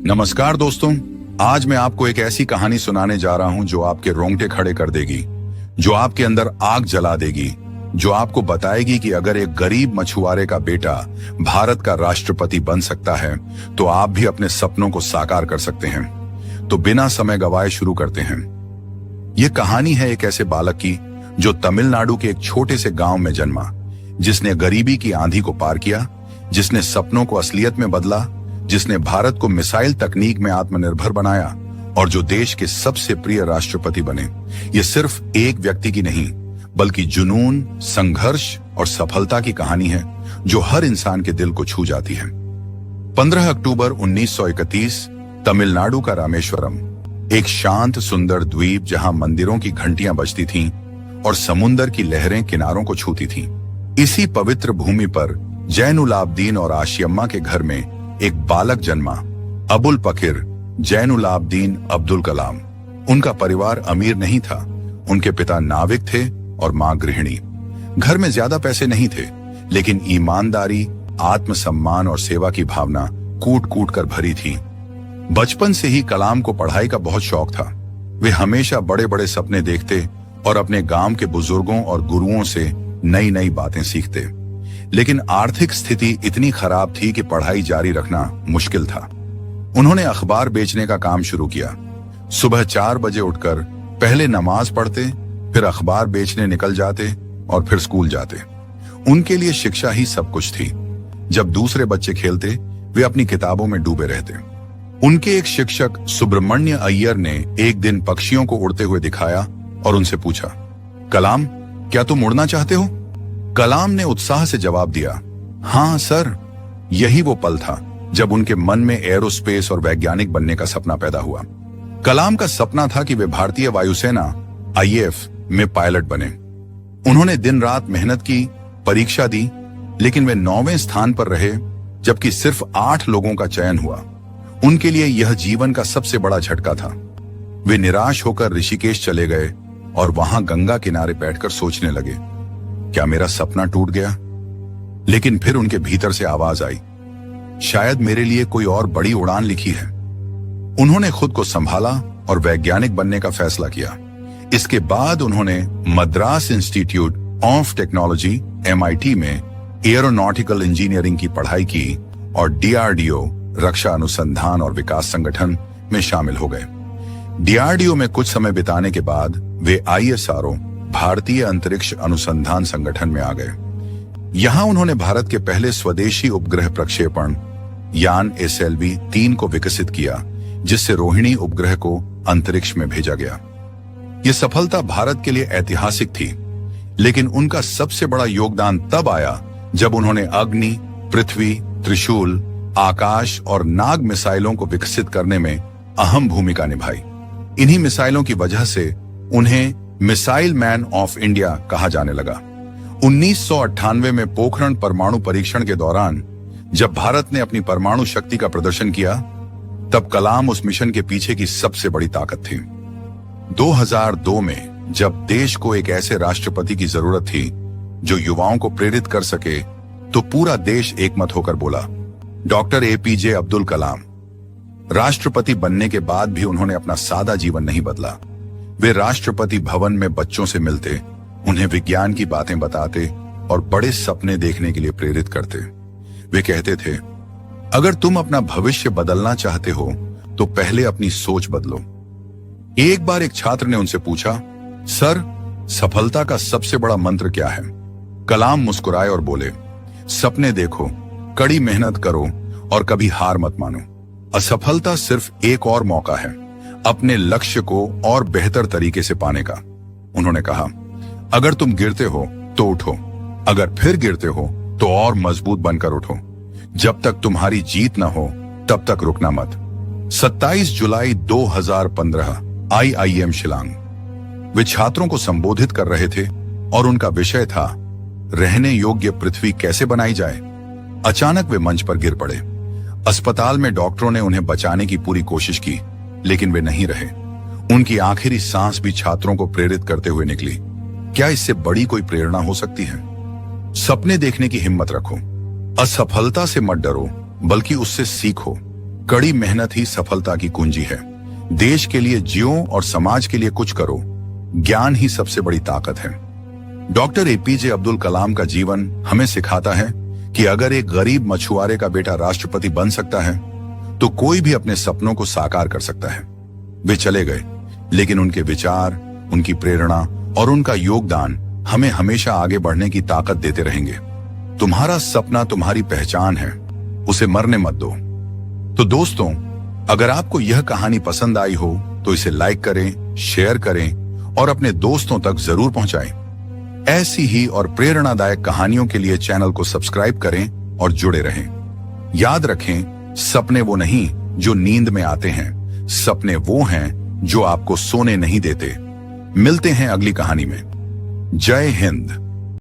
नमस्कार दोस्तों, आज मैं आपको एक ऐसी कहानी सुनाने जा रहा हूं जो आपके रोंगटे खड़े कर देगी, जो आपके अंदर आग जला देगी, जो आपको बताएगी कि अगर एक गरीब मछुआरे का बेटा भारत का राष्ट्रपति बन सकता है तो आप भी अपने सपनों को साकार कर सकते हैं। तो बिना समय गवाए शुरू करते हैं। यह कहानी है एक ऐसे बालक की जो तमिलनाडु के एक छोटे से गांव में जन्मा, जिसने गरीबी की आंधी को पार किया, जिसने सपनों को असलियत में बदला, जिसने भारत को मिसाइल तकनीक में आत्मनिर्भर बनाया और जो देश के सबसे प्रिय राष्ट्रपति बने। ये सिर्फ एक व्यक्ति की नहीं, बल्कि जुनून, संघर्ष और सफलता की कहानी है जो हर इंसान के दिल को छू जाती है। 15 अक्टूबर 1931 तमिलनाडु का रामेश्वरम, एक शांत सुंदर द्वीप जहां मंदिरों की घंटियां बजती थीं और समुंदर की लहरें किनारों को छूती थीं। इसी पवित्र भूमि पर जैनुलाब्दीन और आशियम्मा के घर में एक बालक जन्मा, अबुल पकिर जैनुलाब्दीन अब्दुल कलाम। उनका परिवार अमीर नहीं था, उनके पिता नाविक थे और मां गृहिणी। घर में ज्यादा पैसे नहीं थे, लेकिन ईमानदारी, आत्मसम्मान और सेवा की भावना कूट कूट कर भरी थी। बचपन से ही कलाम को पढ़ाई का बहुत शौक था। वे हमेशा बड़े बड़े सपने देखते और अपने गांव के बुजुर्गों और गुरुओं से नई नई बातें सीखते। लेकिन आर्थिक स्थिति इतनी खराब थी कि पढ़ाई जारी रखना मुश्किल था। उन्होंने अखबार बेचने का काम शुरू किया। सुबह 4 बजे उठकर पहले नमाज पढ़ते, फिर अखबार बेचने निकल जाते और फिर स्कूल जाते। उनके लिए शिक्षा ही सब कुछ थी। जब दूसरे बच्चे खेलते, वे अपनी किताबों में डूबे रहते। उनके एक शिक्षक सुब्रमण्य अय्यर ने एक दिन पक्षियों को उड़ते हुए दिखाया और उनसे पूछा, कलाम, क्या तुम उड़ना चाहते हो? कलाम ने उत्साह से जवाब दिया, हाँ सर। यही वो पल था जब उनके मन में एरोस्पेस और वैज्ञानिक बनने का सपना पैदा हुआ। कलाम का सपना था कि वे भारतीय वायुसेना IAF में पायलट बने। उन्होंने दिन रात मेहनत की, परीक्षा दी, लेकिन वे 9वें स्थान पर रहे, जबकि सिर्फ 8 लोगों का चयन हुआ। उनके लिए यह जीवन का सबसे बड़ा झटका था। वे निराश होकर ऋषिकेश चले गए और वहां गंगा किनारे बैठकर सोचने लगे, क्या मेरा सपना टूट गया? लेकिन फिर उनके भीतर से आवाज आई, शायद मेरे लिए कोई और बड़ी उड़ान लिखी है। उन्होंने खुद को संभाला और वैज्ञानिक बनने का फैसला किया। इसके बाद उन्होंने Madras institute of technology MIT में एरोनॉटिकल इंजीनियरिंग की पढ़ाई की और DRDO रक्षा अनुसंधान और विकास संगठन में शामिल हो गए। DRDO में कुछ समय बिताने के बाद वे ISRO भारतीय अंतरिक्ष अनुसंधान संगठन में आ गए। यहां उन्होंने भारत के पहले स्वदेशी उपग्रह प्रक्षेपण यान SLV-3 को विकसित किया, जिससे रोहिणी उपग्रह को अंतरिक्ष में भेजा गया। यह सफलता भारत के लिए ऐतिहासिक थी, लेकिन उनका सबसे बड़ा योगदान तब आया जब उन्होंने अग्नि, पृथ्वी, त्रिशूल, आकाश और नाग मिसाइलों को विकसित करने में अहम भूमिका निभाई। इन्हीं मिसाइलों की वजह से उन्हें मिसाइल मैन ऑफ इंडिया कहा जाने लगा। 1998 में पोखरण परमाणु परीक्षण के दौरान जब भारत ने अपनी परमाणु शक्ति का प्रदर्शन किया, तब कलाम उस मिशन के पीछे की सबसे बड़ी ताकत थी। 2002 में जब देश को एक ऐसे राष्ट्रपति की जरूरत थी जो युवाओं को प्रेरित कर सके, तो पूरा देश एकमत होकर बोला, डॉक्टर APJ अब्दुल कलाम। राष्ट्रपति बनने के बाद भी उन्होंने अपना सादा जीवन नहीं बदला। वे राष्ट्रपति भवन में बच्चों से मिलते, उन्हें विज्ञान की बातें बताते और बड़े सपने देखने के लिए प्रेरित करते। वे कहते थे, अगर तुम अपना भविष्य बदलना चाहते हो तो पहले अपनी सोच बदलो। एक बार एक छात्र ने उनसे पूछा, सर, सफलता का सबसे बड़ा मंत्र क्या है? कलाम मुस्कुराए और बोले, सपने देखो, कड़ी मेहनत करो और कभी हार मत मानो। असफलता सिर्फ एक और मौका है अपने लक्ष्य को और बेहतर तरीके से पाने का। उन्होंने कहा, अगर तुम गिरते हो तो उठो, अगर फिर गिरते हो तो और मजबूत बनकर उठो। जब तक तुम्हारी जीत न हो तब तक रुकना मत। 27 जुलाई 2015 IIM शिलांग। वे छात्रों को संबोधित कर रहे थे और उनका विषय था, रहने योग्य पृथ्वी कैसे बनाई जाए। अचानक वे मंच पर गिर पड़े। अस्पताल में डॉक्टरों ने उन्हें बचाने की पूरी कोशिश की, लेकिन वे नहीं रहे। उनकी आखिरी सांस भी छात्रों को प्रेरित करते हुए निकली। क्या इससे बड़ी कोई प्रेरणा हो सकती है? सपने देखने की हिम्मत रखो, असफलता से मत डरो, बल्कि उससे सीखो। कड़ी मेहनत ही सफलता की कुंजी है। देश के लिए जियो और समाज के लिए कुछ करो। ज्ञान ही सबसे बड़ी ताकत है। डॉक्टर एपीजे अब्दुल कलाम का जीवन हमें सिखाता है कि अगर एक गरीब मछुआरे का बेटा राष्ट्रपति बन सकता है तो कोई भी अपने सपनों को साकार कर सकता है। वे चले गए, लेकिन उनके विचार, उनकी प्रेरणा और उनका योगदान हमें हमेशा आगे बढ़ने की ताकत देते रहेंगे। तुम्हारा सपना तुम्हारी पहचान है, उसे मरने मत दो। तो दोस्तों, अगर आपको यह कहानी पसंद आई हो तो इसे लाइक करें, शेयर करें और अपने दोस्तों तक जरूर पहुंचाएं। ऐसी ही और प्रेरणादायक कहानियों के लिए चैनल को सब्सक्राइब करें और जुड़े रहें। याद रखें, सपने वो नहीं जो नींद में आते हैं, सपने वो हैं जो आपको सोने नहीं देते। मिलते हैं अगली कहानी में। जय हिंद।